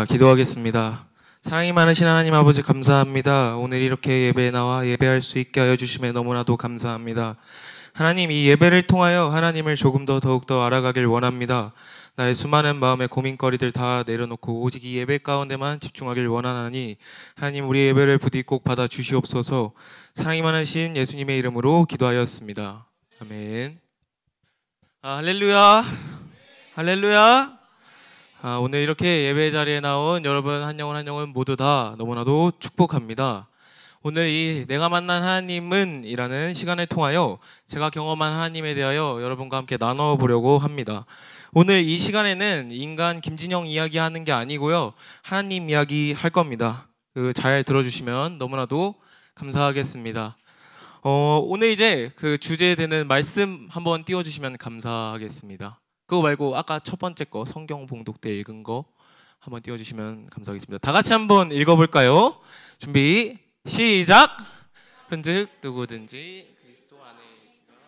기도하겠습니다. 사랑이 많으신 하나님 아버지 감사합니다. 오늘 이렇게 예배에 나와 예배할 수 있게 하여 주심에 너무나도 감사합니다. 하나님, 이 예배를 통하여 하나님을 조금 더 더욱더 알아가길 원합니다. 나의 수많은 마음의 고민거리들 다 내려놓고 오직 이 예배 가운데만 집중하길 원하나니 하나님, 우리 예배를 부디 꼭 받아 주시옵소서. 사랑이 많으신 예수님의 이름으로 기도하였습니다. 아멘. 할렐루야. 할렐루야. 오늘 이렇게 예배 자리에 나온 여러분 한 영혼 한 영혼 모두 다 너무나도 축복합니다. 오늘 이 내가 만난 하나님은 이라는 시간을 통하여 제가 경험한 하나님에 대하여 여러분과 함께 나눠보려고 합니다. 오늘 이 시간에는 인간 김진영 이야기하는 게 아니고요, 하나님 이야기 할 겁니다. 잘 들어주시면 너무나도 감사하겠습니다. 오늘 이제 그 주제에 되는 말씀 한번 띄워주시면 감사하겠습니다. 그거 말고 아까 첫 번째 거 성경 봉독 때 읽은 거 한번 띄워주시면 감사하겠습니다. 다 같이 한번 읽어볼까요? 준비 시작! 흔즉 누구든지 그리스도 안에 있으면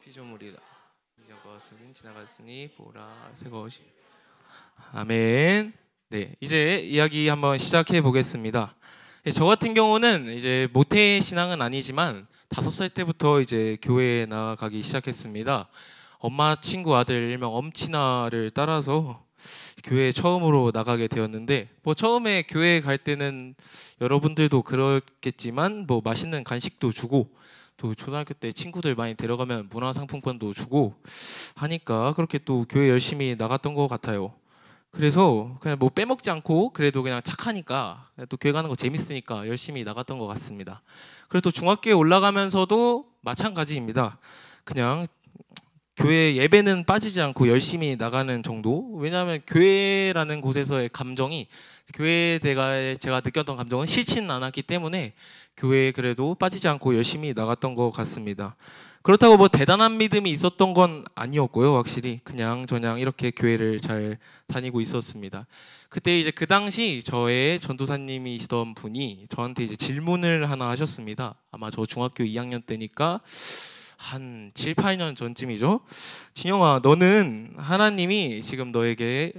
피조물이다. 이전 것은 지나갔으니 보라 새 것이. 아멘. 네, 이제 이야기 한번 시작해 보겠습니다. 저 같은 경우는 이제 모태 신앙은 아니지만 5살 때부터 이제 교회에 나가기 시작했습니다. 엄마 친구 아들 일명 엄친아를 따라서 교회에 처음으로 나가게 되었는데, 처음에 교회 갈 때는 여러분들도 그렇겠지만 맛있는 간식도 주고, 또 초등학교 때 친구들 많이 데려가면 문화상품권도 주고 하니까 그렇게 또 교회 열심히 나갔던 것 같아요. 그래서 그냥 빼먹지 않고 그래도 그냥 착하니까 또 교회 가는 거 재밌으니까 열심히 나갔던 것 같습니다. 그리고 또 중학교에 올라가면서도 마찬가지입니다. 그냥 교회 예배는 빠지지 않고 열심히 나가는 정도. 왜냐하면 교회라는 곳에서의 감정이, 교회에 제가 느꼈던 감정은 싫지는 않았기 때문에 교회에 그래도 빠지지 않고 열심히 나갔던 것 같습니다. 그렇다고 대단한 믿음이 있었던 건 아니었고요. 확실히 그냥 저냥 이렇게 교회를 잘 다니고 있었습니다. 그때 이제 그 당시 저의 전도사님이시던 분이 저한테 이제 질문을 하나 하셨습니다. 아마 저 중학교 2학년 때니까 한 7, 8년 전쯤이죠. 진영아, 너는 하나님이 지금 너에게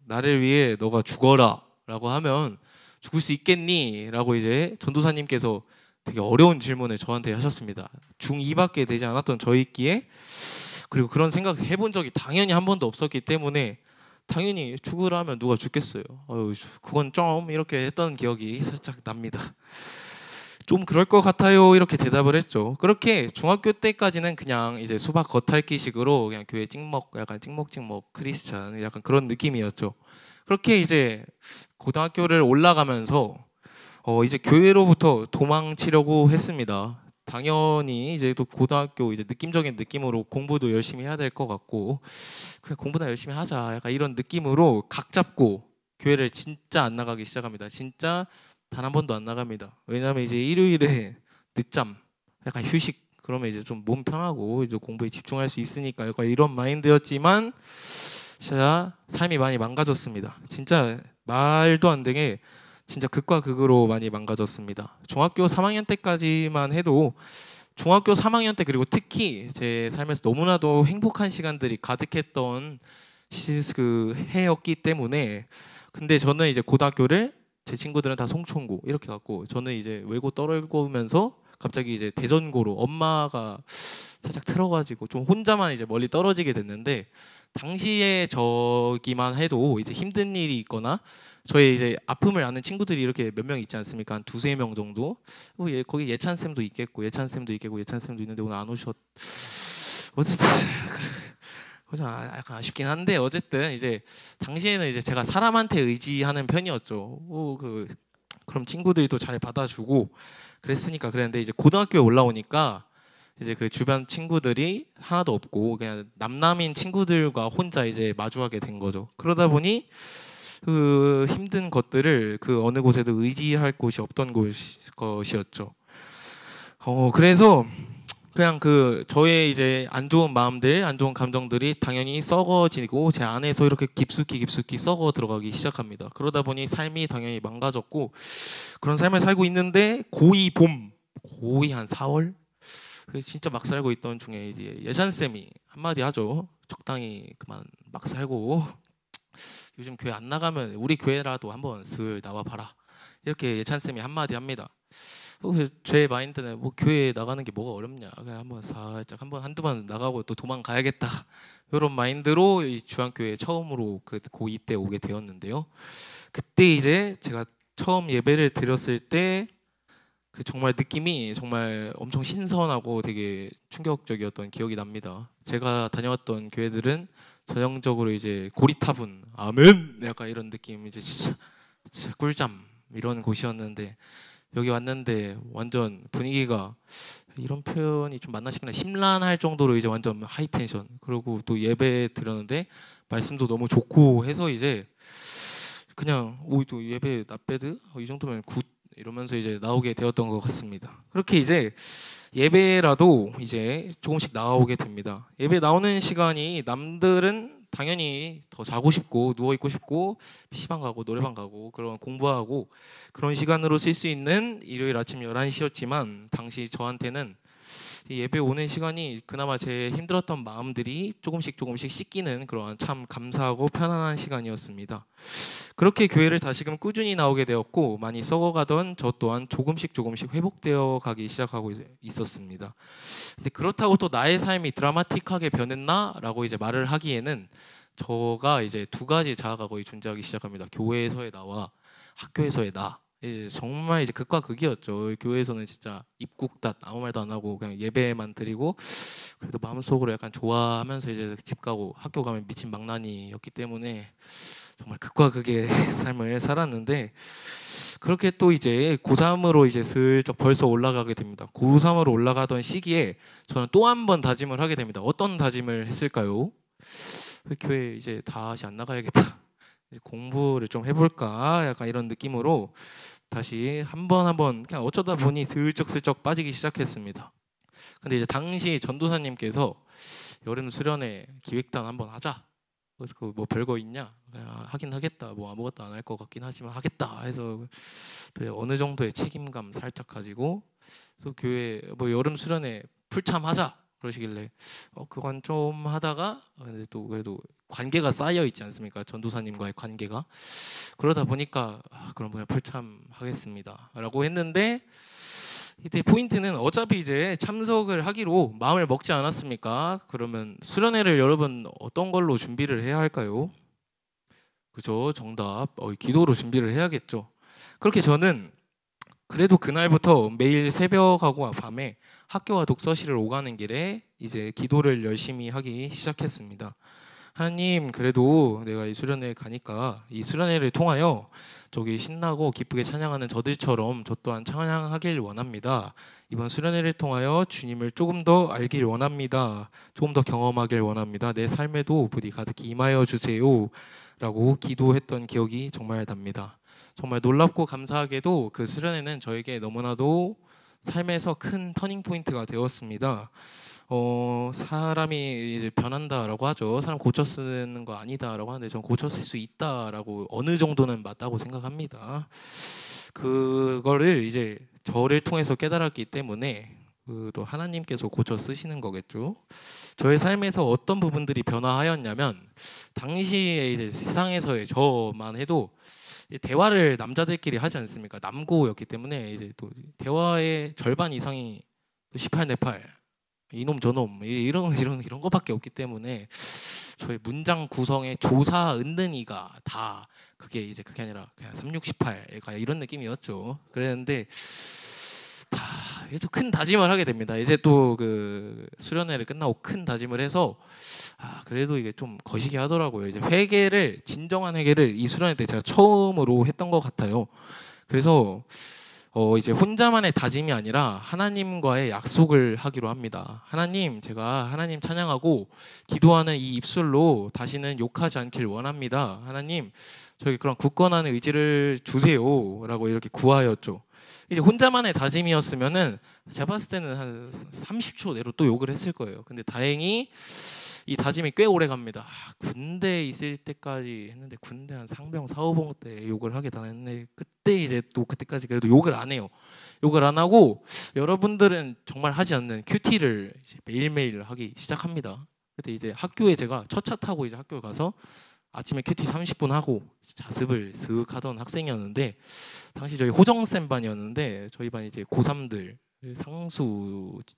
나를 위해 너가 죽어라 라고 하면 죽을 수 있겠니? 라고 이제 전도사님께서 되게 어려운 질문을 저한테 하셨습니다. 중2밖에 되지 않았던 저희끼에, 그리고 그런 생각 해본 적이 당연히 한 번도 없었기 때문에 당연히 죽으라 하면 누가 죽겠어요. 그건 좀 이렇게 했던 기억이 살짝 납니다. 좀 그럴 것 같아요 이렇게 대답을 했죠. 그렇게 중학교 때까지는 그냥 이제 수박 겉핥기식으로 그냥 교회 찍먹, 약간 찍먹 크리스찬 약간 그런 느낌이었죠. 그렇게 이제 고등학교를 올라가면서 이제 교회로부터 도망치려고 했습니다. 당연히 이제 또 고등학교 이제 느낌적인 느낌으로 공부도 열심히 해야 될 것 같고, 그냥 공부나 열심히 하자 약간 이런 느낌으로 각 잡고 교회를 진짜 안 나가기 시작합니다. 진짜 단 한 번도 안 나갑니다. 왜냐하면 이제 일요일에 늦잠, 약간 휴식, 그러면 이제 좀 몸 편하고 이제 공부에 집중할 수 있으니까 약간 이런 마인드였지만 진짜 삶이 많이 망가졌습니다. 진짜 말도 안 되게 진짜 극과 극으로 많이 망가졌습니다. 중학교 3학년 때까지만 해도, 중학교 3학년 때 그리고 특히 제 삶에서 너무나도 행복한 시간들이 가득했던 그 해였기 때문에, 근데 저는 이제 고등학교를, 제 친구들은 다 송천고 이렇게 갔고 저는 이제 외고 떨어오면서 갑자기 이제 대전고로, 엄마가 살짝 틀어가지고 좀 혼자만 이제 멀리 떨어지게 됐는데, 당시에 저기만 해도 이제 힘든 일이 있거나 저희 이제 아픔을 아는 친구들이 이렇게 몇 명 있지 않습니까? 한 2~3명 정도. 거기 예찬 쌤도 있겠고 예찬 쌤도 있는데 오늘 안 오셨. 어쨌든 약간 아쉽긴 한데, 어쨌든 이제 당시에는 이제 제가 사람한테 의지하는 편이었죠. 그럼 친구들이 또 잘 받아주고 그랬으니까 그랬는데, 이제 고등학교에 올라오니까 이제 그 주변 친구들이 하나도 없고 그냥 남남인 친구들과 혼자 이제 마주하게 된 거죠. 그러다 보니 그 힘든 것들을 그 어느 곳에도 의지할 곳이 없던 것이었죠. 그래서 그냥 저의 이제 안 좋은 마음들, 안 좋은 감정들이 당연히 썩어지고 제 안에서 이렇게 깊숙이 썩어 들어가기 시작합니다. 그러다 보니 삶이 당연히 망가졌고, 그런 삶을 살고 있는데 고2 봄, 고2 한 4월? 진짜 막 살고 있던 중에 이제 예찬 쌤이 한마디 하죠. 적당히 그만 막 살고 요즘 교회 안 나가면 우리 교회라도 한번 슬 나와봐라. 이렇게 예찬 쌤이 한마디 합니다. 그래서 제 마인드는 뭐 교회 나가는 게 뭐가 어렵냐, 그냥 한번 살짝 한두 번 나가고 또 도망가야겠다, 이런 마인드로 이 주안교회 처음으로 그 고2 때 오게 되었는데요. 그때 이제 제가 처음 예배를 드렸을 때 그 정말 느낌이 정말 엄청 신선하고 되게 충격적이었던 기억이 납니다. 제가 다녀왔던 교회들은 전형적으로 이제 고리타분 아멘 약간 이런 느낌, 이제 진짜 꿀잠 이런 곳이었는데, 여기 왔는데 완전 분위기가, 이런 표현이 좀 맞나 싶긴 해, 심란할 정도로 이제 완전 하이텐션, 그리고 또 예배 드렸는데 말씀도 너무 좋고 해서 이제 그냥 또 예배 나배드 이 정도면 굿 이러면서 이제 나오게 되었던 것 같습니다. 그렇게 이제 예배라도 이제 조금씩 나오게 됩니다. 예배 나오는 시간이 남들은 당연히 더 자고 싶고 누워 있고 싶고 PC방 가고 노래방 가고 그런 공부하고 그런 시간으로 쓸 수 있는 일요일 아침 11시였지만 당시 저한테는 이 예배 오는 시간이 그나마 제 힘들었던 마음들이 조금씩 씻기는 그런 참 감사하고 편안한 시간이었습니다. 그렇게 교회를 다시금 꾸준히 나오게 되었고, 많이 썩어가던 저 또한 조금씩 회복되어 가기 시작하고 있었습니다. 근데 그렇다고 또 나의 삶이 드라마틱하게 변했나라고 이제 말을 하기에는 저가 이제 두 가지 자아가 거의 존재하기 시작합니다. 교회에서의 나와 학교에서의 나. 정말 이제 극과 극이었죠. 교회에서는 진짜 입국닷 아무 말도 안 하고 그냥 예배만 드리고, 그래도 마음속으로 약간 좋아하면서 이제 집 가고, 학교 가면 미친 망나니였기 때문에 정말 극과 극의 삶을 살았는데, 그렇게 또 이제 고3으로 이제 슬쩍 벌써 올라가게 됩니다. 고3으로 올라가던 시기에 저는 또 한 번 다짐을 하게 됩니다. 어떤 다짐을 했을까요? 교회 이제 다시 안 나가야겠다, 이제 공부를 좀 해볼까, 약간 이런 느낌으로 다시 한 번 그냥 어쩌다 보니 슬쩍 빠지기 시작했습니다. 근데 이제 당시 전도사님께서 여름 수련회 기획단 한번 하자, 그래서 그 뭐 별거 있냐, 그냥 하긴 하겠다, 뭐 아무것도 안 할 것 같긴 하지만 하겠다 해서 어느 정도의 책임감 살짝 가지고, 또 교회 뭐 여름 수련회 풀참 하자 그러시길래 그건 좀 하다가, 근데 또 그래도 관계가 쌓여 있지 않습니까? 전도사님과의 관계가. 그러다 보니까 그럼 그냥 풀참 하겠습니다 라고 했는데, 이때 포인트는 어차피 이제 참석을 하기로 마음을 먹지 않았습니까? 그러면 수련회를 여러분 어떤 걸로 준비를 해야 할까요? 그죠? 정답. 기도로 준비를 해야겠죠. 그렇게 저는 그래도 그날부터 매일 새벽하고 밤에 학교와 독서실을 오가는 길에 이제 기도를 열심히 하기 시작했습니다. 하나님, 그래도 내가 이 수련회에 가니까 이 수련회를 통하여 저기 신나고 기쁘게 찬양하는 저들처럼 저 또한 찬양하길 원합니다. 이번 수련회를 통하여 주님을 조금 더 알길 원합니다. 조금 더 경험하길 원합니다. 내 삶에도 부디 가득히 임하여 주세요 라고 기도했던 기억이 정말 납니다. 정말 놀랍고 감사하게도 그 수련회는 저에게 너무나도 삶에서 큰 터닝 포인트가 되었습니다. 사람이 변한다라고 하죠. 사람 고쳐 쓰는 거 아니다라고 하는데 전 고쳐 쓸 수 있다라고 어느 정도는 맞다고 생각합니다. 그거를 이제 저를 통해서 깨달았기 때문에 또 하나님께서 고쳐 쓰시는 거겠죠. 저의 삶에서 어떤 부분들이 변화하였냐면, 당시에 이제 세상에서의 저만 해도 대화를 남자들끼리 하지 않습니까? 남고였기 때문에 이제 또 대화의 절반 이상이 18, 48 이놈 저놈 이런 거밖에 없기 때문에 저의 문장 구성의 조사 은는이가 다 그게 아니라 그냥 3, 6, 18 이런 느낌이었죠. 그랬는데 그래서 큰 다짐을 하게 됩니다. 이제 또 그 수련회를 끝나고 큰 다짐을 해서 그래도 이게 좀 거시기 하더라고요. 이제 진정한 회개를 이 수련회 때 제가 처음으로 했던 것 같아요. 그래서 이제 혼자만의 다짐이 아니라 하나님과의 약속을 하기로 합니다. 하나님, 제가 하나님 찬양하고 기도하는 이 입술로 다시는 욕하지 않길 원합니다. 하나님, 저에게 그런 굳건한 의지를 주세요라고 이렇게 구하였죠. 이제 혼자만의 다짐이었으면은 제가 봤을 때는 한 30초 내로 또 욕을 했을 거예요. 근데 다행히 이 다짐이 꽤 오래 갑니다. 군대 있을 때까지 했는데, 군대 한 상병 4, 5봉 때 욕을 하게 당했는데, 그때까지 그래도 욕을 안 해요. 욕을 안 하고 여러분들은 정말 하지 않는 큐티를 이제 매일매일 하기 시작합니다. 그때 이제 학교에 제가 첫 차 타고 이제 학교에 가서 아침에 큐티 30분 하고 자습을 쓱 하던 학생이었는데, 당시 저희 호정쌤 반이었는데 저희 반 이제 고3들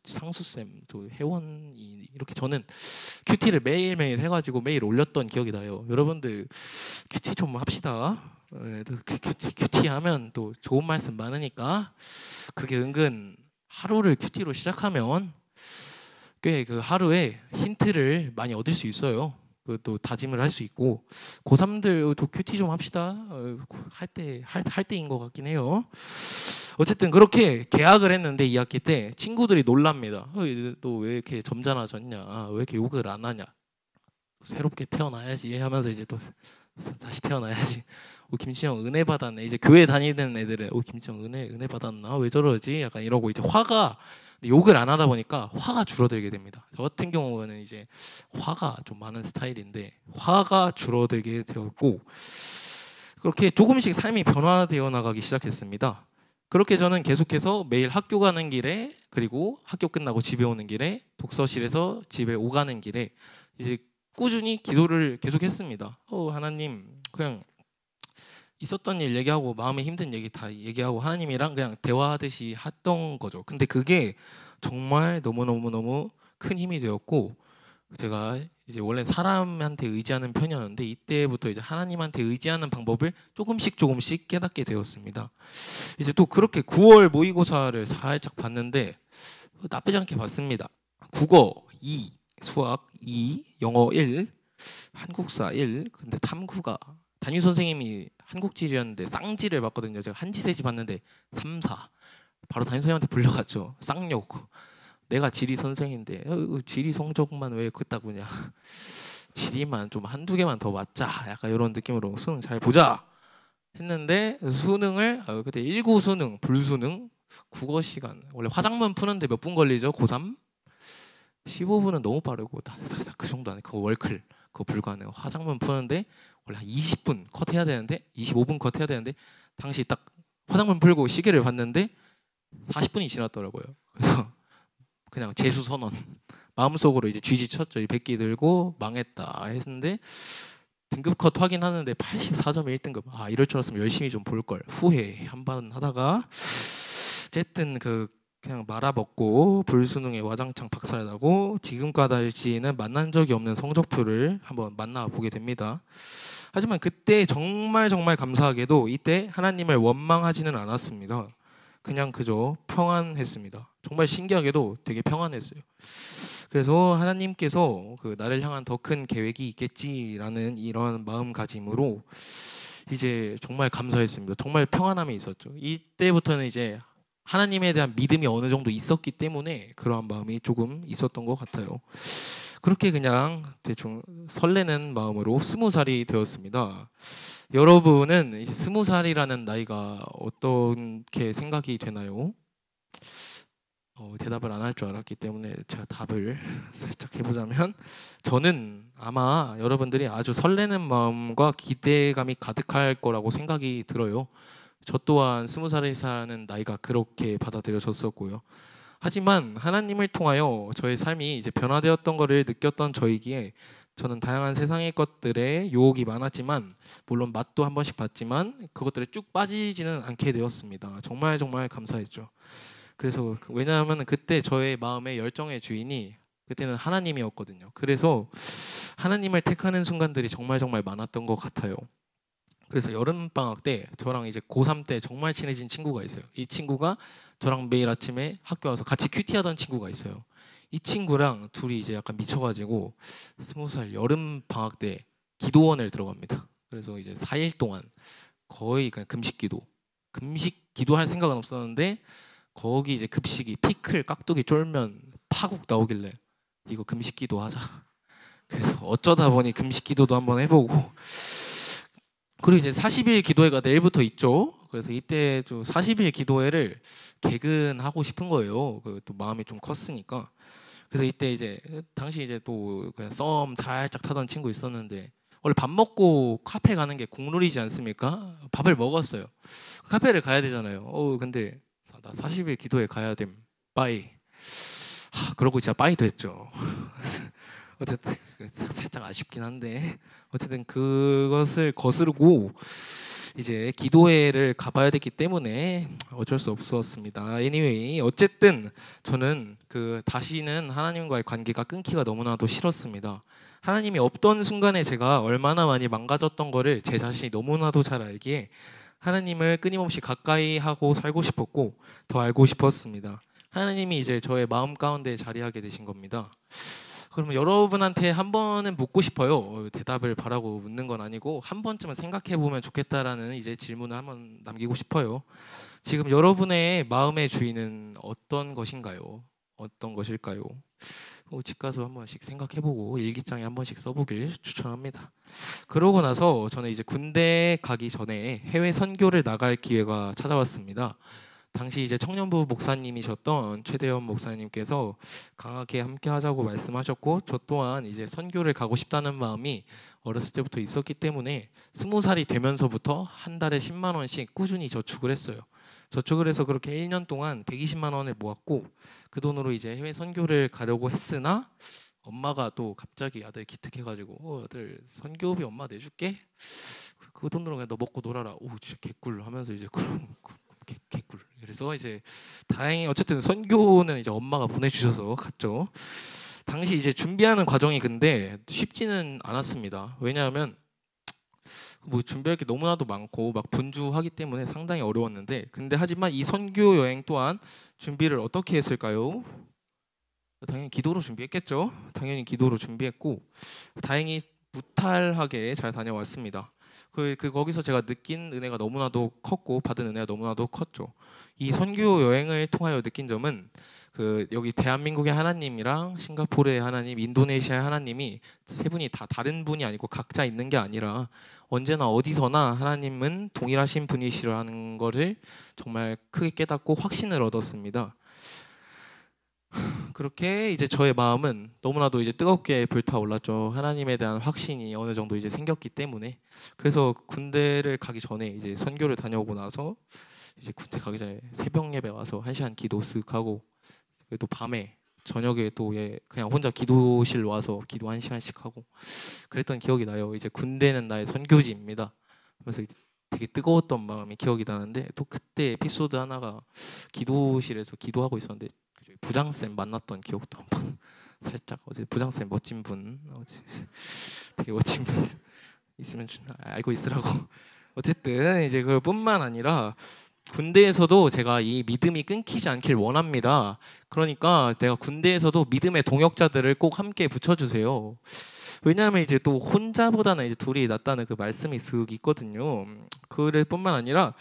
상수쌤 또 회원이 이렇게 저는 큐티를 매일매일 해가지고 매일 올렸던 기억이 나요. 여러분들 큐티 좀 합시다. 큐티 하면 또 좋은 말씀 많으니까. 그게 은근 하루를 큐티로 시작하면 꽤 그 하루에 힌트를 많이 얻을 수 있어요. 또 다짐을 할 수 있고. 고3들도 큐티 좀 합시다. 할 때인 것 같긴 해요. 어쨌든 그렇게 계약을 했는데 2학기 때 친구들이 놀랍니다. 너 왜 이렇게 점잖아졌냐? 왜 이렇게 욕을 안 하냐? 새롭게 태어나야지 하면서 이제 또 다시 태어나야지. 김치형 은혜 받았네. 이제 교회 다니는 애들은 김치형 은혜 받았나? 왜 저러지? 약간 이러고 이제 화가, 욕을 안 하다 보니까 화가 줄어들게 됩니다. 저 같은 경우는 이제 화가 좀 많은 스타일인데 화가 줄어들게 되었고, 그렇게 조금씩 삶이 변화되어 나가기 시작했습니다. 그렇게 저는 계속해서 매일 학교 가는 길에, 그리고 학교 끝나고 집에 오는 길에, 독서실에서 집에 오가는 길에 이제 꾸준히 기도를 계속했습니다. 하나님, 그냥 있었던 일 얘기하고 마음에 힘든 얘기 다 얘기하고 하나님이랑 그냥 대화하듯이 했던 거죠. 근데 그게 정말 너무 큰 힘이 되었고, 제가 이제 원래 사람한테 의지하는 편이었는데 이때부터 이제 하나님한테 의지하는 방법을 조금씩 깨닫게 되었습니다. 이제 또 그렇게 9월 모의고사를 살짝 봤는데 나쁘지 않게 봤습니다. 국어 2, 수학 2, 영어 1, 한국사 1. 근데 탐구가 담임 선생님이 한국지리였는데 쌍지를 봤거든요. 제가 한지세지 봤는데 3, 4. 바로 담임 선생님한테 불려갔죠. 쌍욕. 내가 지리 선생인데 지리 성적만 왜 그따구냐. 지리만 좀 한두 개만 더 맞자. 약간 이런 느낌으로 수능 잘 보자 했는데, 수능을 그때 19 수능, 불수능, 국어 시간 원래 화작문 푸는데 몇 분 걸리죠? 고3? 15분은 너무 빠르고 그 정도 아니에요. 그거 월클 그거 불가능해요. 화작문 푸는데 원래 한 20분 컷 해야 되는데 25분 컷 해야 되는데 당시 딱 화작문 풀고 시계를 봤는데 40분이 지났더라고요. 그래서 그냥 재수 선언 마음속으로 이제 쥐지쳤죠. 이 백기 들고 망했다 했는데 등급 컷 확인하는데 84점이 1등급. 이럴 줄 알았으면 열심히 좀 볼 걸. 후회 한번 하다가 어쨌든 그냥 말아먹고 불수능에 와장창 박살나고 지금까지는 만난 적이 없는 성적표를 한번 만나보게 됩니다. 하지만 그때 정말 감사하게도 이때 하나님을 원망하지는 않았습니다. 그냥 그저 평안했습니다. 정말 신기하게도 되게 평안했어요. 그래서 하나님께서 나를 향한 더 큰 계획이 있겠지라는 이런 마음가짐으로 이제 정말 감사했습니다. 정말 평안함이 있었죠. 이때부터는 이제 하나님에 대한 믿음이 어느 정도 있었기 때문에 그러한 마음이 조금 있었던 것 같아요. 그렇게 그냥 대충 설레는 마음으로 20살이 되었습니다. 여러분은 이제 20살이라는 나이가 어떻게 생각이 되나요? 대답을 안 할 줄 알았기 때문에 제가 답을 살짝 해보자면, 저는 아마 여러분들이 아주 설레는 마음과 기대감이 가득할 거라고 생각이 들어요. 저 또한 20살에 사는 나이가 그렇게 받아들여졌었고요. 하지만 하나님을 통하여 저의 삶이 이제 변화되었던 것을 느꼈던 저이기에 저는 다양한 세상의 것들에 유혹이 많았지만, 물론 맛도 한 번씩 봤지만 그것들에 쭉 빠지지는 않게 되었습니다. 정말 감사했죠. 그래서 왜냐하면 그때 저의 마음의 열정의 주인이 그때는 하나님이었거든요. 그래서 하나님을 택하는 순간들이 정말 많았던 것 같아요. 그래서 여름방학 때 저랑 이제 고3 때 정말 친해진 친구가 있어요. 이 친구가 저랑 매일 아침에 학교 와서 같이 큐티하던 친구가 있어요. 이 친구랑 둘이 이제 약간 미쳐가지고 20살 여름방학 때 기도원을 들어갑니다. 그래서 이제 4일 동안 거의 그냥 금식 기도할 생각은 없었는데, 거기 이제 급식이 피클, 깍두기, 쫄면, 파국 나오길래 이거 금식 기도 하자. 그래서 어쩌다 보니 금식 기도도 한번 해보고, 그리고 이제 40일 기도회가 내일부터 있죠. 그래서 이때 좀 40일 기도회를 개근하고 싶은 거예요. 또 마음이 좀 컸으니까. 그래서 이때 이제 당시 이제 또 그냥 썸 살짝 타던 친구 있었는데, 원래 밥 먹고 카페 가는 게 국룰이지 않습니까? 밥을 먹었어요. 카페를 가야 되잖아요. 근데 나 40일 기도회 가야 됨. 빠이. 그러고 진짜 빠이 됐죠. 어쨌든 살짝 아쉽긴 한데 어쨌든 그것을 거스르고 이제 기도회를 가봐야 됐기 때문에 어쩔 수 없었습니다. Anyway, 어쨌든 저는 그 다시는 하나님과의 관계가 끊기가 너무나도 싫었습니다. 하나님이 없던 순간에 제가 얼마나 많이 망가졌던 거를 제 자신이 너무나도 잘 알기에 하나님을 끊임없이 가까이 하고 살고 싶었고 더 알고 싶었습니다. 하나님이 이제 저의 마음 가운데 자리하게 되신 겁니다. 그러면 여러분한테 한 번은 묻고 싶어요. 대답을 바라고 묻는 건 아니고 한 번쯤은 생각해 보면 좋겠다라는 이제 질문을 한번 남기고 싶어요. 지금 여러분의 마음의 주인은 어떤 것인가요? 어떤 것일까요? 집 가서 한 번씩 생각해보고 일기장에 한 번씩 써보길 추천합니다. 그러고 나서 저는 이제 군대 가기 전에 해외 선교를 나갈 기회가 찾아왔습니다. 당시 이제 청년부 목사님이셨던 최대현 목사님께서 강하게 함께 하자고 말씀하셨고 저 또한 이제 선교를 가고 싶다는 마음이 어렸을 때부터 있었기 때문에 20살이 되면서부터 한 달에 10만 원씩 꾸준히 저축을 했어요. 저축을 해서 그렇게 1년 동안 120만 원을 모았고 그 돈으로 이제 해외 선교를 가려고 했으나 엄마가 또 갑자기 아들 기특해가지고 아들 선교비 엄마 내줄게. 그 돈으로 그냥 너 먹고 놀아라. 오 진짜 개꿀 하면서 이제 개꿀. 그래서 이제 다행히 어쨌든 선교는 이제 엄마가 보내주셔서 갔죠. 당시 이제 준비하는 과정이 근데 쉽지는 않았습니다. 왜냐하면 뭐 준비할 게 너무나도 많고 막 분주하기 때문에 상당히 어려웠는데 근데 하지만 이 선교 여행 또한 준비를 어떻게 했을까요? 당연히 기도로 준비했겠죠. 당연히 기도로 준비했고 다행히 무탈하게 잘 다녀왔습니다. 거기서 제가 느낀 은혜가 너무나도 컸고 받은 은혜가 너무나도 컸죠. 이 선교 여행을 통하여 느낀 점은 여기 대한민국의 하나님이랑 싱가포르의 하나님, 인도네시아의 하나님이 세 분이 다 다른 분이 아니고 각자 있는 게 아니라 언제나 어디서나 하나님은 동일하신 분이시라는 것을 정말 크게 깨닫고 확신을 얻었습니다. 그렇게 이제 저의 마음은 너무나도 이제 뜨겁게 불타올랐죠. 하나님에 대한 확신이 어느 정도 이제 생겼기 때문에. 그래서 군대를 가기 전에 이제 선교를 다녀오고 나서 이제 군대 가기 전에 새벽 예배 와서 1시간 기도 쓱 하고 또 밤에 저녁에 또 그냥 혼자 기도실 와서 기도 1시간씩 하고 그랬던 기억이 나요. 이제 군대는 나의 선교지입니다. 그래서 되게 뜨거웠던 마음이 기억이 나는데 또 그때 에피소드 하나가 기도실에서 기도하고 있었는데 부장쌤 만났던 기억도 한번 살짝 어제 부장쌤 멋진 분 되게 멋진 분 있으면 알고 있으라고 어쨌든 이제 그뿐만 아니라 군대에서도 제가 이 믿음이 끊기지 않길 원합니다. 그러니까 내가 군대에서도 믿음의 동역자들을 꼭 함께 붙여주세요. 왜냐하면 이제 또 혼자보다는 이제 둘이 낫다는 그 말씀이 쓱 있거든요. 그뿐만 아니라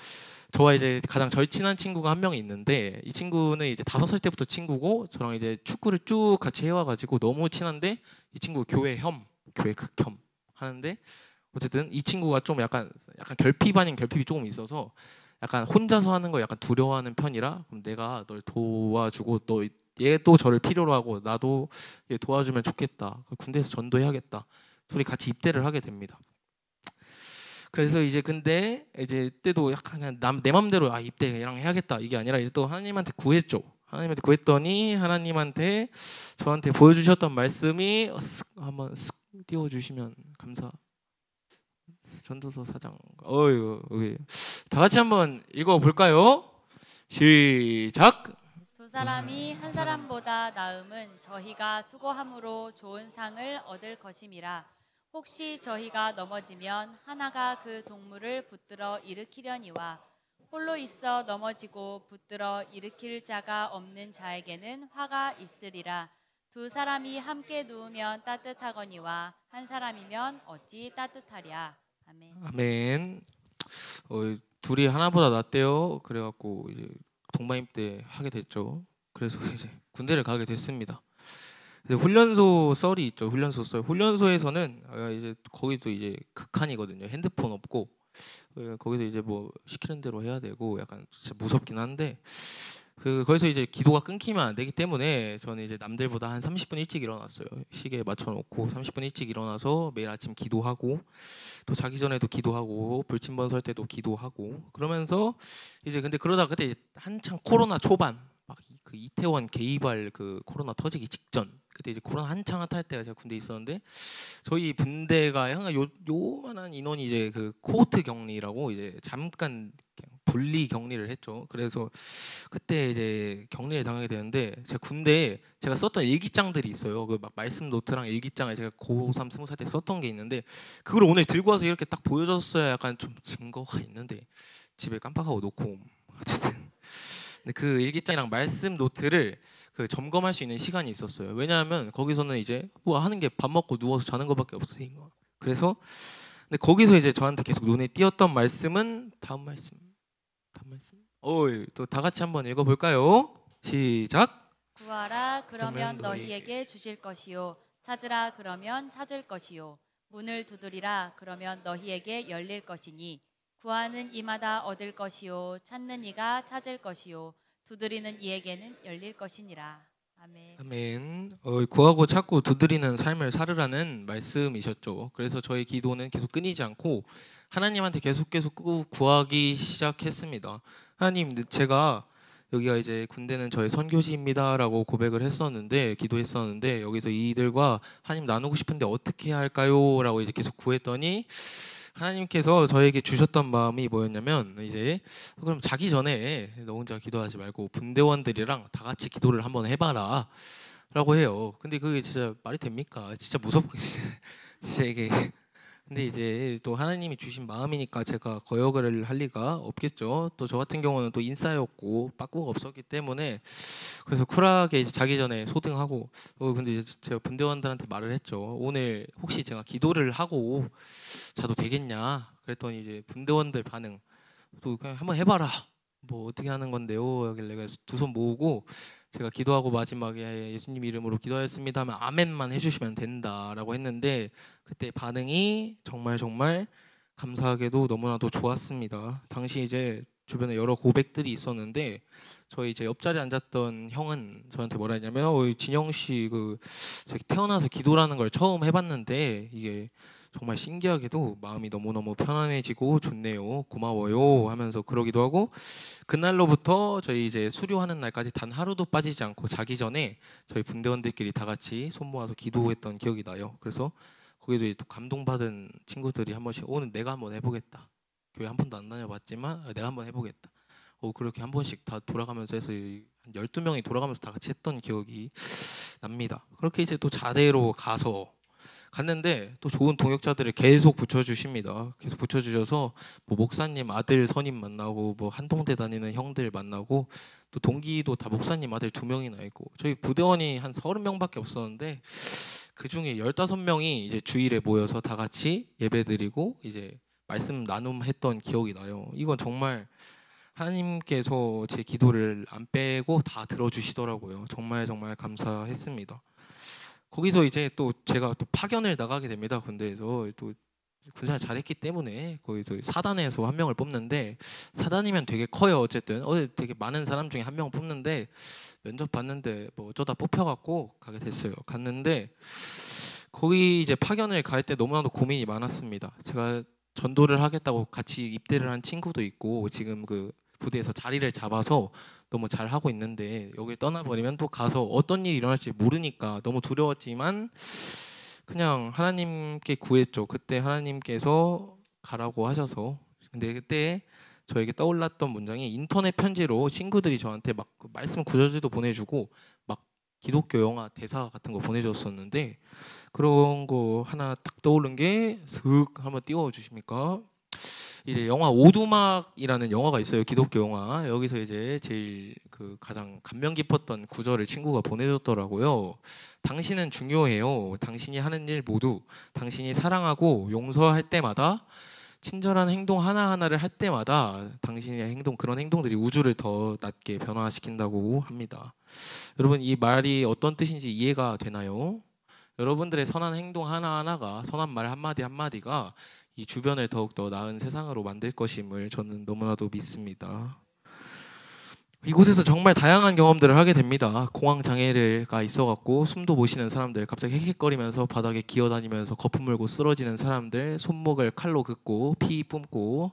저와 이제 가장 절친한 친구가 한 명이 있는데 이 친구는 이제 5살 때부터 친구고 저랑 이제 축구를 쭉 같이 해와가지고 너무 친한데 이 친구 교회 극혐 하는데 어쨌든 이 친구가 좀 약간 결핍 아닌 결핍이 조금 있어서 약간 혼자서 하는 거 약간 두려워하는 편이라 그럼 내가 널 도와주고 너 얘도 저를 필요로 하고 나도 얘 도와주면 좋겠다. 군대에서 전도해야겠다. 둘이 같이 입대를 하게 됩니다. 그래서 이제 근데 이제 때도 약간 그냥 내 맘대로 입대 얘랑 해야겠다 이게 아니라 이제 또 하나님한테 구했죠. 하나님한테 구했더니 하나님한테 저한테 보여주셨던 말씀이 한번 쓱 띄워주시면 감사. 전도서 4장. 다 같이 한번 읽어볼까요? 시작. 두 사람이 한 사람보다 나음은 저희가 수고함으로 좋은 상을 얻을 것임이라. 혹시 저희가 넘어지면 하나가 그 동물을 붙들어 일으키려니와 홀로 있어 넘어지고 붙들어 일으킬 자가 없는 자에게는 화가 있으리라. 두 사람이 함께 누우면 따뜻하거니와 한 사람이면 어찌 따뜻하랴. 아멘. 아멘. 둘이 하나보다 낫대요. 그래갖고 이제 동반 입대 하게 됐죠. 그래서 이제 군대를 가게 됐습니다. 훈련소 썰이 있죠. 훈련소 썰. 훈련소에서는 이제 거기도 이제 극한이거든요. 핸드폰 없고 거기서 이제 뭐 시키는 대로 해야 되고 약간 진짜 무섭긴 한데 거기서 이제 기도가 끊기면 안 되기 때문에 저는 이제 남들보다 한 30분 일찍 일어났어요. 시계에 맞춰놓고 30분 일찍 일어나서 매일 아침 기도하고 또 자기 전에도 기도하고 불침번 설 때도 기도하고 그러면서 이제 근데 그러다 그때 한창 코로나 초반 막 그 이태원 게이발 그 코로나 터지기 직전 그때 이제 코로나 한창 핫할 때가 제가 군대에 있었는데 저희 분대가 약간 요만한 인원이 이제 그 코호트 격리라고 이제 잠깐 그냥 분리 격리를 했죠. 그래서 그때 이제 격리를 당하게 되는데 제가 군대에 제가 썼던 일기장들이 있어요. 그 막 말씀 노트랑 일기장을 제가 고3 20살 때 썼던 게 있는데 그걸 오늘 들고 와서 이렇게 딱 보여줬어야 약간 좀 증거가 있는데 집에 깜빡하고 놓고 어쨌든 근데 그 일기장이랑 말씀 노트를 그 점검할 수 있는 시간이 있었어요. 왜냐하면 거기서는 이제 뭐 하는 게 밥 먹고 누워서 자는 것밖에 없으니까. 그래서 근데 거기서 이제 저한테 계속 눈에 띄었던 말씀은 다음 말씀. 또 다 같이 한번 읽어볼까요? 시작. 구하라 그러면 그러면 너희에게 주실 것이요 찾으라 그러면 찾을 것이요 문을 두드리라 그러면 너희에게 열릴 것이니 구하는 이마다 얻을 것이요 찾는 이가 찾을 것이요 두드리는 이에게는 열릴 것이니라. 아멘. 아멘. 구하고 찾고 두드리는 삶을 살으라는 말씀이셨죠. 그래서 저의 기도는 계속 끊이지 않고 하나님한테 계속 구하기 시작했습니다. 하나님, 제가 여기가 이제 군대는 저의 선교지입니다라고 고백을 했었는데 기도했었는데 여기서 이들과 하나님 나누고 싶은데 어떻게 해야 할까요?라고 이제 계속 구했더니 하나님께서 저에게 주셨던 마음이 뭐였냐면 이제 그럼 자기 전에 너 혼자 기도하지 말고 분대원들이랑 다 같이 기도를 한번 해봐라 라고 해요. 근데 그게 진짜 말이 됩니까? 진짜 무섭고 진짜 이게 근데 이제 또 하나님이 주신 마음이니까 제가 거역을 할 리가 없겠죠. 또 저 같은 경우는 또 인싸였고 빠꾸가 없었기 때문에 그래서 쿨하게 이제 자기 전에 소등하고 근데 이제 제가 분대원들한테 말을 했죠. 오늘 혹시 제가 기도를 하고 자도 되겠냐? 그랬더니 이제 분대원들 반응 또 그냥 한번 해봐라. 뭐 어떻게 하는 건데요? 하길래 두 손 모으고 제가 기도하고 마지막에 예수님 이름으로 기도하였습니다 하면 아멘만 해주시면 된다라고 했는데 그때 반응이 정말 감사하게도 너무나도 좋았습니다. 당시 이제 주변에 여러 고백들이 있었는데 저희 이제 옆자리에 앉았던 형은 저한테 뭐라 했냐면 진영 씨 그 태어나서 기도라는 걸 처음 해봤는데 이게 정말 신기하게도 마음이 너무너무 편안해지고 좋네요. 고마워요 하면서 그러기도 하고 그날로부터 저희 이제 수료하는 날까지 단 하루도 빠지지 않고 자기 전에 저희 분대원들끼리 다 같이 손 모아서 기도했던 기억이 나요. 그래서 거기서 또 감동받은 친구들이 한 번씩 오늘 내가 한번 해보겠다. 교회 한 번도 안 다녀봤지만 내가 한번 해보겠다. 그렇게 한 번씩 다 돌아가면서 해서 한 12명이 돌아가면서 다 같이 했던 기억이 납니다. 그렇게 이제 또 자대로 갔는데 또 좋은 동역자들을 계속 붙여주십니다. 계속 붙여주셔서 뭐 목사님 아들 선임 만나고 뭐 한동대 다니는 형들 만나고 또 동기도 다 목사님 아들 2명이나 있고 저희 부대원이 한 30명밖에 없었는데 그 중에 15명이 이제 주일에 모여서 다 같이 예배드리고 이제 말씀 나눔했던 기억이 나요. 이건 정말 하나님께서 제 기도를 안 빼고 다 들어주시더라고요. 정말 감사했습니다. 거기서 이제 또 제가 또 파견을 나가게 됩니다. 군대에서 또 군생활 잘했기 때문에 거기서 4단에서 한 명을 뽑는데 4단이면 되게 커요. 어쨌든 되게 많은 사람 중에 한 명 뽑는데 면접 봤는데 뭐 어쩌다 뽑혀갖고 가게 됐어요. 갔는데 거기 이제 파견을 갈 때 너무나도 고민이 많았습니다. 제가 전도를 하겠다고 같이 입대를 한 친구도 있고 지금 그 부대에서 자리를 잡아서 너무 잘 하고 있는데 여기 떠나버리면 또 가서 어떤 일이 일어날지 모르니까 너무 두려웠지만 그냥 하나님께 구했죠. 그때 하나님께서 가라고 하셔서 근데 그때 저에게 떠올랐던 문장이 인터넷 편지로 친구들이 저한테 막 말씀 구절지도 보내주고 막 기독교 영화 대사 같은 거 보내줬었는데 그런 거 하나 딱 떠오른 게 슥 한번 띄워 주십니까? 이제 영화 오두막이라는 영화가 있어요. 기독교 영화. 여기서 이제 제일 그 가장 감명 깊었던 구절을 친구가 보내줬더라고요. 당신은 중요해요. 당신이 하는 일 모두 당신이 사랑하고 용서할 때마다 친절한 행동 하나하나를 할 때마다 당신의 행동 그런 행동들이 우주를 더 낮게 변화시킨다고 합니다. 여러분 이 말이 어떤 뜻인지 이해가 되나요? 여러분들의 선한 행동 하나하나가 선한 말 한마디 한마디가 이 주변을 더욱더 나은 세상으로 만들 것임을 저는 너무나도 믿습니다. 이곳에서 정말 다양한 경험들을 하게 됩니다. 공황 장애가 있어갖고 숨도 못 쉬는 사람들, 갑자기 헥헥거리면서 바닥에 기어다니면서 거품 물고 쓰러지는 사람들, 손목을 칼로 긋고 피 뿜고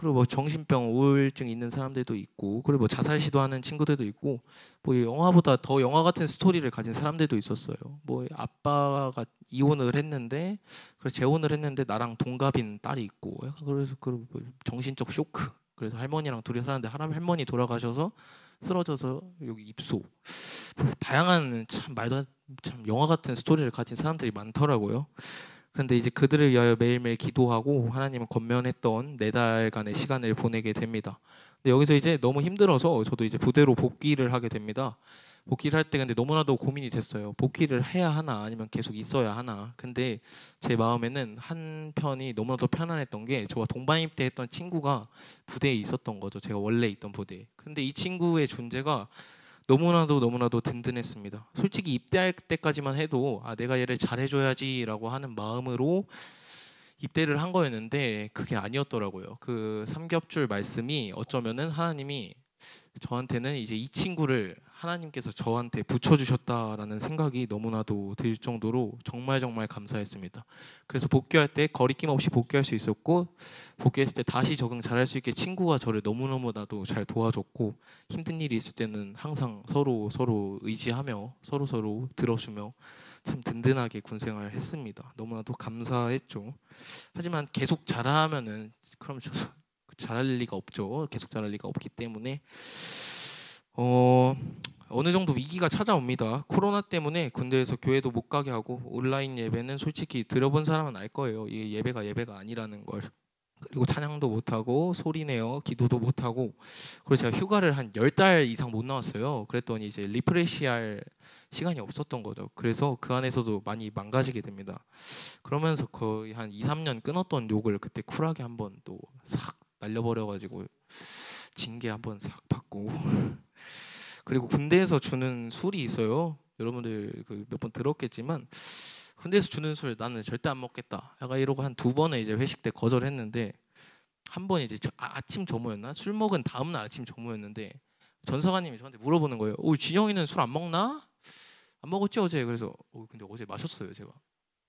그리고 뭐 정신병, 우울증 있는 사람들도 있고, 그리고 뭐 자살 시도하는 친구들도 있고, 뭐 영화보다 더 영화 같은 스토리를 가진 사람들도 있었어요. 뭐 아빠가 이혼을 했는데, 그래서 재혼을 했는데 나랑 동갑인 딸이 있고, 약간 그래서 그 정신적 쇼크. 그래서 할머니랑 둘이 살았는데 할머니 돌아가셔서 쓰러져서 여기 입소. 다양한 참 말도 참 영화 같은 스토리를 가진 사람들이 많더라고요. 근데 이제 그들을 위하여 매일매일 기도하고 하나님을 권면했던 4달간의 시간을 보내게 됩니다. 근데 여기서 이제 너무 힘들어서 저도 이제 부대로 복귀를 하게 됩니다. 복귀를 할 때 근데 너무나도 고민이 됐어요. 복귀를 해야 하나 아니면 계속 있어야 하나. 근데 제 마음에는 한편이 너무나도 편안했던 게 저와 동반 입대했던 친구가 부대에 있었던 거죠. 제가 원래 있던 부대에. 근데 이 친구의 존재가 너무나도 든든했습니다. 솔직히 입대할 때까지만 해도 내가 얘를 잘해줘야지라고 하는 마음으로 입대를 한 거였는데 그게 아니었더라고요. 그 삼겹줄 말씀이 어쩌면은 하나님이 저한테는 이제 이 친구를 하나님께서 저한테 붙여주셨다라는 생각이 너무나도 들 정도로 정말 감사했습니다. 그래서 복귀할 때 거리낌 없이 복귀할 수 있었고, 복귀했을 때 다시 적응 잘할 수 있게 친구가 저를 너무나도 잘 도와줬고, 힘든 일이 있을 때는 항상 서로 의지하며 서로 들어주며 참 든든하게 군생활을 했습니다. 너무나도 감사했죠. 하지만 계속 잘하면은 그럼 저 잘할 리가 없죠. 계속 잘할 리가 없기 때문에 어느 정도 위기가 찾아옵니다. 코로나 때문에 군대에서 교회도 못 가게 하고, 온라인 예배는 솔직히 들어본 사람은 알 거예요. 이게 예배가 아니라는 걸. 그리고 찬양도 못 하고 소리내어 기도도 못 하고, 그리고 제가 휴가를 한 10달 이상 못 나왔어요. 그랬더니 이제 리프레시할 시간이 없었던 거죠. 그래서 그 안에서도 많이 망가지게 됩니다. 그러면서 거의 한 2, 3년 끊었던 욕을 그때 쿨하게 한번 또 싹 날려버려가지고 징계 한번 싹 받고 그리고 군대에서 주는 술이 있어요. 여러분들 몇 번 들었겠지만 군대에서 주는 술 나는 절대 안 먹겠다. 약간 이러고 한 2번에 이제 회식 때 거절했는데, 한 번 이제 아침 점호였나? 술 먹은 다음 날 아침 점호였는데 전사관님이 저한테 물어보는 거예요. 진영이는 술 안 먹나? 안 먹었지 어제. 그래서 근데 어제 마셨어요. 제가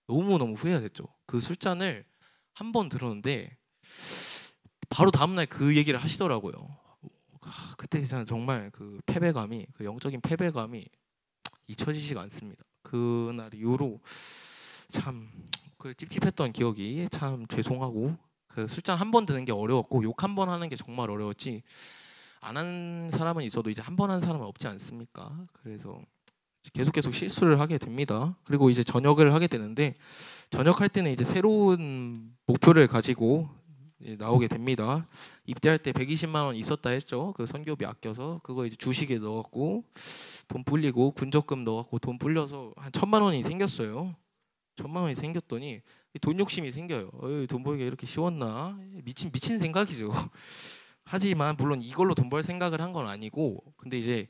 너무 후회가 됐죠. 그 술잔을 한 번 들었는데 바로 다음 날 그 얘기를 하시더라고요. 그때 정말 그 패배감이, 그 영적인 패배감이 잊혀지지가 않습니다. 그날 이후로 참 그 찝찝했던 기억이 참 죄송하고, 그 술잔 한 번 드는 게 어려웠고 욕 한 번 하는 게 정말 어려웠지, 안 한 사람은 있어도 이제 한 번 한 사람은 없지 않습니까? 그래서 계속 실수를 하게 됩니다. 그리고 이제 전역을 하게 되는데, 전역할 때는 이제 새로운 목표를 가지고 나오게 됩니다. 입대할 때 120만 원 있었다 했죠. 그 선교비 아껴서 그거 이제 주식에 넣었고, 돈 불리고 군적금 넣었고 돈 불려서 한 1,000만 원이 생겼어요. 1,000만 원이 생겼더니 돈 욕심이 생겨요. 돈 벌기가 이렇게 쉬웠나? 미친 생각이죠. 하지만 물론 이걸로 돈 벌 생각을 한 건 아니고, 근데 이제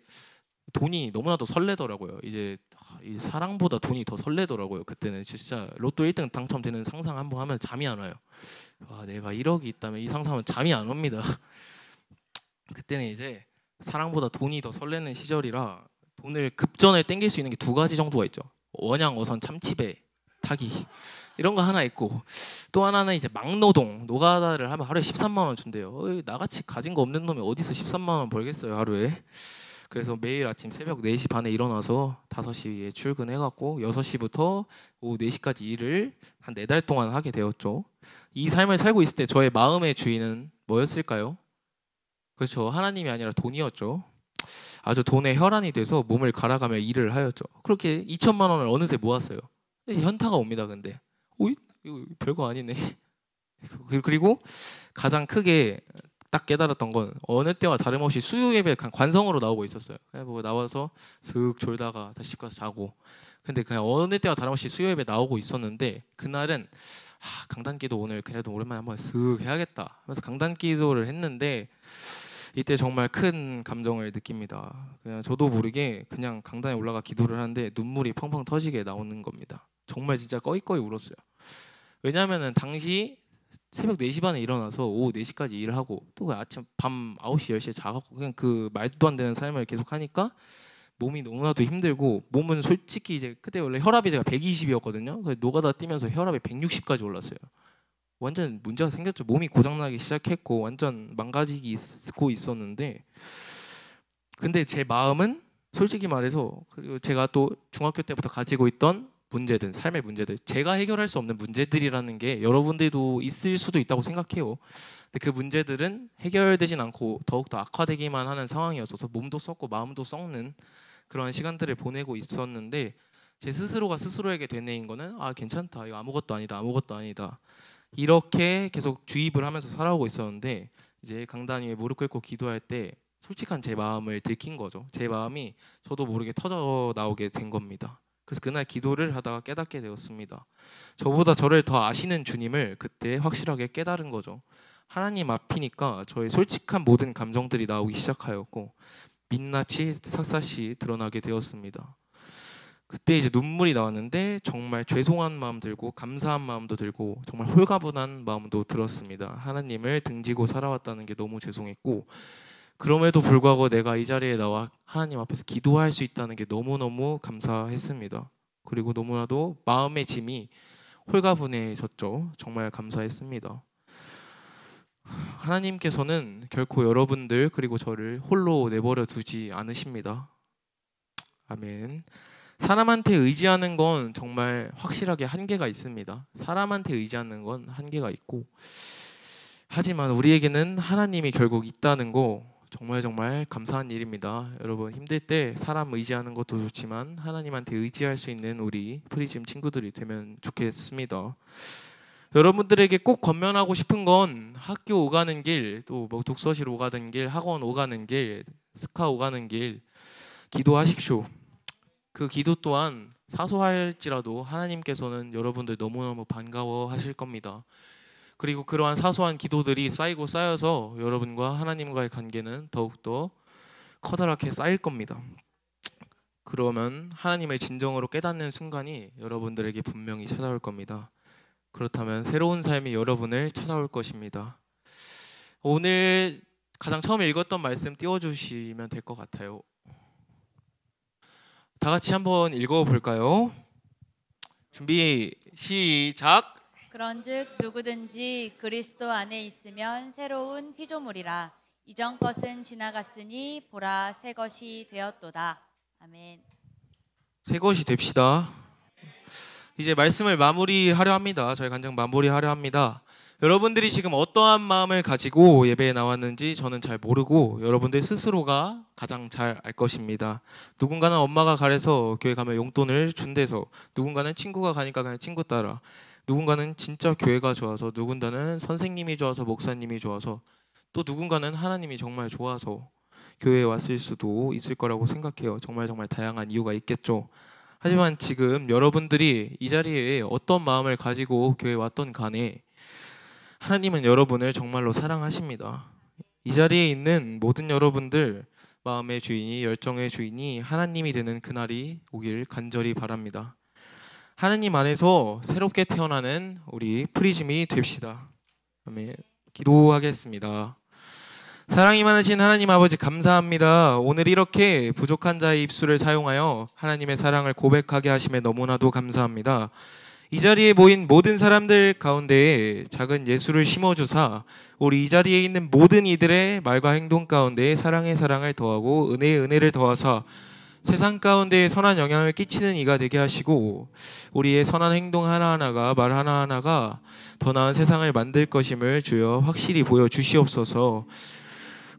돈이 너무나도 설레더라고요. 이제 이 사랑보다 돈이 더 설레더라고요. 그때는 진짜 로또 1등 당첨되는 상상 한번 하면 잠이 안 와요. 내가 1억이 있다면 이 상상은 잠이 안 옵니다. 그때는 이제 사랑보다 돈이 더 설레는 시절이라 돈을 급전을 땡길 수 있는 게 2가지 정도가 있죠. 원양 어선 참치배 타기 이런 거 하나 있고, 또 하나는 이제 막노동, 노가다를 하면 하루에 13만 원 준대요. 나같이 가진 거 없는 놈이 어디서 13만 원 벌겠어요 하루에. 그래서 매일 아침 새벽 4시 반에 일어나서 5시에 출근해갖고 6시부터 오후 4시까지 일을 한 4달 동안 하게 되었죠. 이 삶을 살고 있을 때 저의 마음의 주인은 뭐였을까요? 그렇죠. 하나님이 아니라 돈이었죠. 아주 돈의 혈안이 돼서 몸을 갈아가며 일을 하였죠. 그렇게 2천만 원을 어느새 모았어요. 현타가 옵니다. 근데 이거 별거 아니네. 그리고 가장 크게 딱 깨달았던 건 어느 때와 다름없이 수요 예배 관성으로 나오고 있었어요. 그냥 뭐 나와서 슥 졸다가 다시 집 가서 자고. 근데 그냥 어느 때와 다름없이 수요 예배 나오고 있었는데, 그날은 강단기도 오늘 그래도 오랜만에 한번 슥 해야겠다 하면서 강단기도를 했는데, 이때 정말 큰 감정을 느낍니다. 그냥 저도 모르게 그냥 강단에 올라가 기도를 하는데 눈물이 펑펑 터지게 나오는 겁니다. 정말 진짜 꺼이꺼이 울었어요. 왜냐하면은 당시 새벽 4시 반에 일어나서 오후 4시까지 일을 하고, 또 아침 밤 9시 10시에 자고, 그냥 그 말도 안 되는 삶을 계속 하니까 몸이 너무나도 힘들고, 몸은 솔직히 이제 그때 원래 혈압이 제가 120이었거든요. 노가다 뛰면서 혈압이 160까지 올랐어요. 완전 문제가 생겼죠. 몸이 고장나기 시작했고 완전 망가지고 있었는데, 근데 제 마음은 솔직히 말해서, 그리고 제가 또 중학교 때부터 가지고 있던 문제들, 삶의 문제들, 제가 해결할 수 없는 문제들이라는 게 여러분들도 있을 수도 있다고 생각해요. 근데 그 문제들은 해결되진 않고 더욱더 악화되기만 하는 상황이었어서 몸도 썩고 마음도 썩는 그런 시간들을 보내고 있었는데, 제 스스로가 스스로에게 되뇌인 거는 괜찮다, 이거 아무것도 아니다, 아무것도 아니다, 이렇게 계속 주입을 하면서 살아오고 있었는데, 이제 강단 위에 무릎 꿇고 기도할 때 솔직한 제 마음을 들킨 거죠. 제 마음이 저도 모르게 터져 나오게 된 겁니다. 그래서 그날 기도를 하다가 깨닫게 되었습니다. 저보다 저를 더 아시는 주님을 그때 확실하게 깨달은 거죠. 하나님 앞이니까 저의 솔직한 모든 감정들이 나오기 시작하였고 민낯이 샅샅이 드러나게 되었습니다. 그때 이제 눈물이 나왔는데 정말 죄송한 마음 들고 감사한 마음도 들고 정말 홀가분한 마음도 들었습니다. 하나님을 등지고 살아왔다는 게 너무 죄송했고, 그럼에도 불구하고 내가 이 자리에 나와 하나님 앞에서 기도할 수 있다는 게 너무너무 감사했습니다. 그리고 너무나도 마음의 짐이 홀가분해졌죠. 정말 감사했습니다. 하나님께서는 결코 여러분들 그리고 저를 홀로 내버려 두지 않으십니다. 아멘. 사람한테 의지하는 건 정말 확실하게 한계가 있습니다. 사람한테 의지하는 건 한계가 있고, 하지만 우리에게는 하나님이 결국 있다는 거 정말 감사한 일입니다. 여러분, 힘들 때 사람 의지하는 것도 좋지만 하나님한테 의지할 수 있는 우리 프리즘 친구들이 되면 좋겠습니다. 여러분들에게 꼭 권면하고 싶은 건 학교 오가는 길, 또 뭐 독서실 오가는 길, 학원 오가는 길, 스카 오가는 길 기도하십시오. 그 기도 또한 사소할지라도 하나님께서는 여러분들 너무너무 반가워하실 겁니다. 그리고 그러한 사소한 기도들이 쌓이고 쌓여서 여러분과 하나님과의 관계는 더욱더 커다랗게 쌓일 겁니다. 그러면 하나님을 진정으로 깨닫는 순간이 여러분들에게 분명히 찾아올 겁니다. 그렇다면 새로운 삶이 여러분을 찾아올 것입니다. 오늘 가장 처음에 읽었던 말씀 띄워주시면 될 것 같아요. 다 같이 한번 읽어볼까요? 준비 시작. 그런즉 누구든지 그리스도 안에 있으면 새로운 피조물이라. 이전 것은 지나갔으니 보라 새 것이 되었도다. 아멘. 새 것이 됩시다. 이제 말씀을 마무리하려 합니다. 저희 간증 마무리하려 합니다. 여러분들이 지금 어떠한 마음을 가지고 예배에 나왔는지 저는 잘 모르고 여러분들 스스로가 가장 잘 알 것입니다. 누군가는 엄마가 가래서 교회 가면 용돈을 준대서, 누군가는 친구가 가니까 그냥 친구 따라, 누군가는 진짜 교회가 좋아서, 누군가는 선생님이 좋아서, 목사님이 좋아서, 또 누군가는 하나님이 정말 좋아서 교회에 왔을 수도 있을 거라고 생각해요. 정말 다양한 이유가 있겠죠. 하지만 지금 여러분들이 이 자리에 어떤 마음을 가지고 교회에 왔던 간에 하나님은 여러분을 정말로 사랑하십니다. 이 자리에 있는 모든 여러분들 마음의 주인이, 열정의 주인이 하나님이 되는 그날이 오길 간절히 바랍니다. 하나님 안에서 새롭게 태어나는 우리 프리즘이 됩시다. 아멘. 기도하겠습니다. 사랑이 많으신 하나님 아버지, 감사합니다. 오늘 이렇게 부족한 자의 입술을 사용하여 하나님의 사랑을 고백하게 하심에 너무나도 감사합니다. 이 자리에 모인 모든 사람들 가운데에 작은 예수를 심어주사 우리 이 자리에 있는 모든 이들의 말과 행동 가운데 사랑의 사랑을 더하고 은혜의 은혜를 더하사 세상 가운데 선한 영향을 끼치는 이가 되게 하시고, 우리의 선한 행동 하나하나가, 말 하나하나가 더 나은 세상을 만들 것임을 주여 확실히 보여주시옵소서.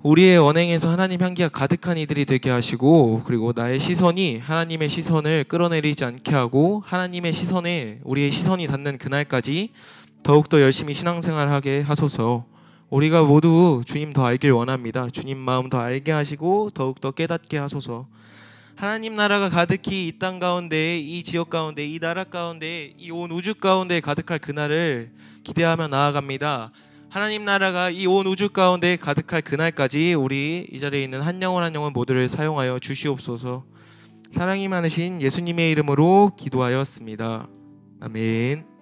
우리의 언행에서 하나님 향기가 가득한 이들이 되게 하시고, 그리고 나의 시선이 하나님의 시선을 끌어내리지 않게 하고 하나님의 시선에 우리의 시선이 닿는 그날까지 더욱더 열심히 신앙생활하게 하소서. 우리가 모두 주님 더 알길 원합니다. 주님 마음 더 알게 하시고 더욱더 깨닫게 하소서. 하나님 나라가 가득히 이 땅 가운데, 이 지역 가운데, 이 나라 가운데, 이 온 우주 가운데 가득할 그날을 기대하며 나아갑니다. 하나님 나라가 이 온 우주 가운데 가득할 그날까지 우리 이 자리에 있는 한 영혼 한 영혼 모두를 사용하여 주시옵소서. 사랑이 많으신 예수님의 이름으로 기도하였습니다. 아멘.